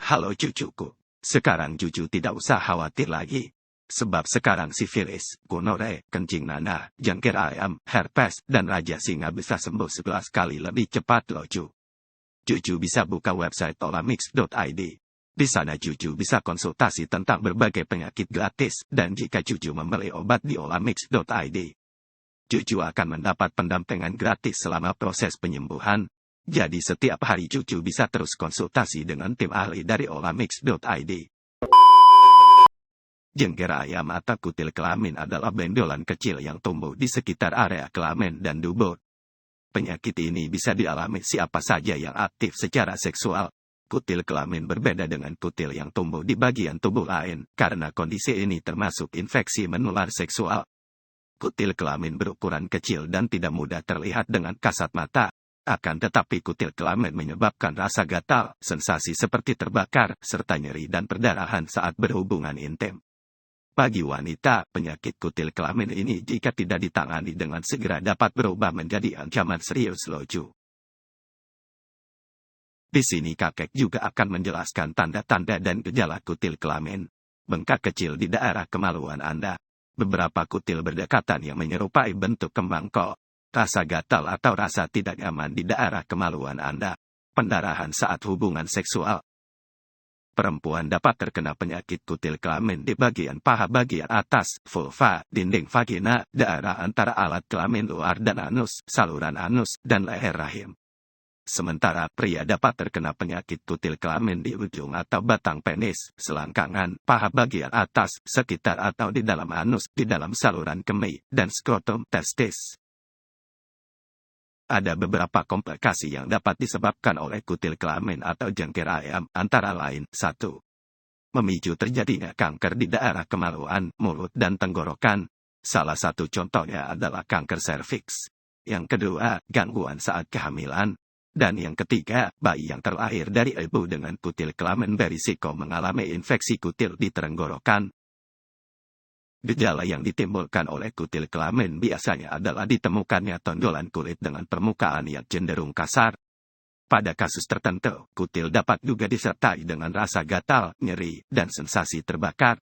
Halo cucuku, sekarang cucu tidak usah khawatir lagi. Sebab sekarang sifilis, gonore, kencing nanah, jangkir ayam, herpes, dan raja singa bisa sembuh 11 kali lebih cepat loh cu. Cucu bisa buka website olamix.id. Di sana cucu bisa konsultasi tentang berbagai penyakit gratis, dan jika cucu membeli obat di olamix.id, cucu akan mendapat pendampingan gratis selama proses penyembuhan. Jadi setiap hari cucu bisa terus konsultasi dengan tim ahli dari olamix.id. Jengger ayam atau kutil kelamin adalah benjolan kecil yang tumbuh di sekitar area kelamin dan dubur. Penyakit ini bisa dialami siapa saja yang aktif secara seksual. Kutil kelamin berbeda dengan kutil yang tumbuh di bagian tubuh lain, karena kondisi ini termasuk infeksi menular seksual. Kutil kelamin berukuran kecil dan tidak mudah terlihat dengan kasat mata. Akan tetapi kutil kelamin menyebabkan rasa gatal, sensasi seperti terbakar, serta nyeri dan perdarahan saat berhubungan intim. Bagi wanita, penyakit kutil kelamin ini jika tidak ditangani dengan segera dapat berubah menjadi ancaman serius loh cu. Di sini kakek juga akan menjelaskan tanda-tanda dan gejala kutil kelamin. Bengkak kecil di daerah kemaluan Anda. Beberapa kutil berdekatan yang menyerupai bentuk kembang kol. Rasa gatal atau rasa tidak nyaman di daerah kemaluan Anda. Pendarahan saat hubungan seksual. Perempuan dapat terkena penyakit kutil kelamin di bagian paha bagian atas, vulva, dinding vagina, daerah antara alat kelamin luar dan anus, saluran anus, dan leher rahim. Sementara pria dapat terkena penyakit kutil kelamin di ujung atau batang penis, selangkangan, paha bagian atas, sekitar atau di dalam anus, di dalam saluran kemih, dan skrotum testis. Ada beberapa komplikasi yang dapat disebabkan oleh kutil kelamin atau jangkir ayam, antara lain, 1. Memicu terjadinya kanker di daerah kemaluan, mulut dan tenggorokan. Salah satu contohnya adalah kanker serviks. Yang kedua, gangguan saat kehamilan. Dan yang ketiga, bayi yang terlahir dari ibu dengan kutil kelamin berisiko mengalami infeksi kutil di tenggorokan. Gejala yang ditimbulkan oleh kutil kelamin biasanya adalah ditemukannya tonjolan kulit dengan permukaan yang cenderung kasar. Pada kasus tertentu, kutil dapat juga disertai dengan rasa gatal, nyeri, dan sensasi terbakar.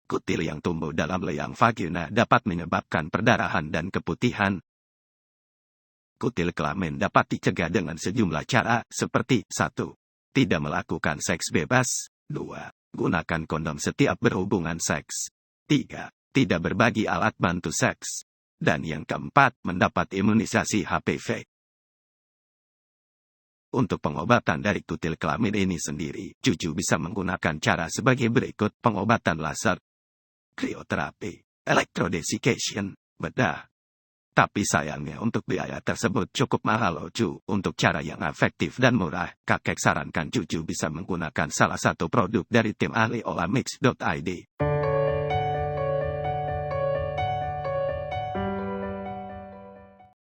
Kutil yang tumbuh dalam liang vagina dapat menyebabkan perdarahan dan keputihan. Kutil kelamin dapat dicegah dengan sejumlah cara, seperti 1. Tidak melakukan seks bebas. 2. Gunakan kondom setiap berhubungan seks. 3. Tidak berbagi alat bantu seks. Dan yang keempat, mendapat imunisasi HPV. Untuk pengobatan dari kutil kelamin ini sendiri, cucu bisa menggunakan cara sebagai berikut: pengobatan laser, krioterapi, electrodesiccation, bedah. Tapi sayangnya untuk biaya tersebut cukup mahal loh cu. Untuk cara yang efektif dan murah, kakek sarankan cucu bisa menggunakan salah satu produk dari tim ahli olamix.id.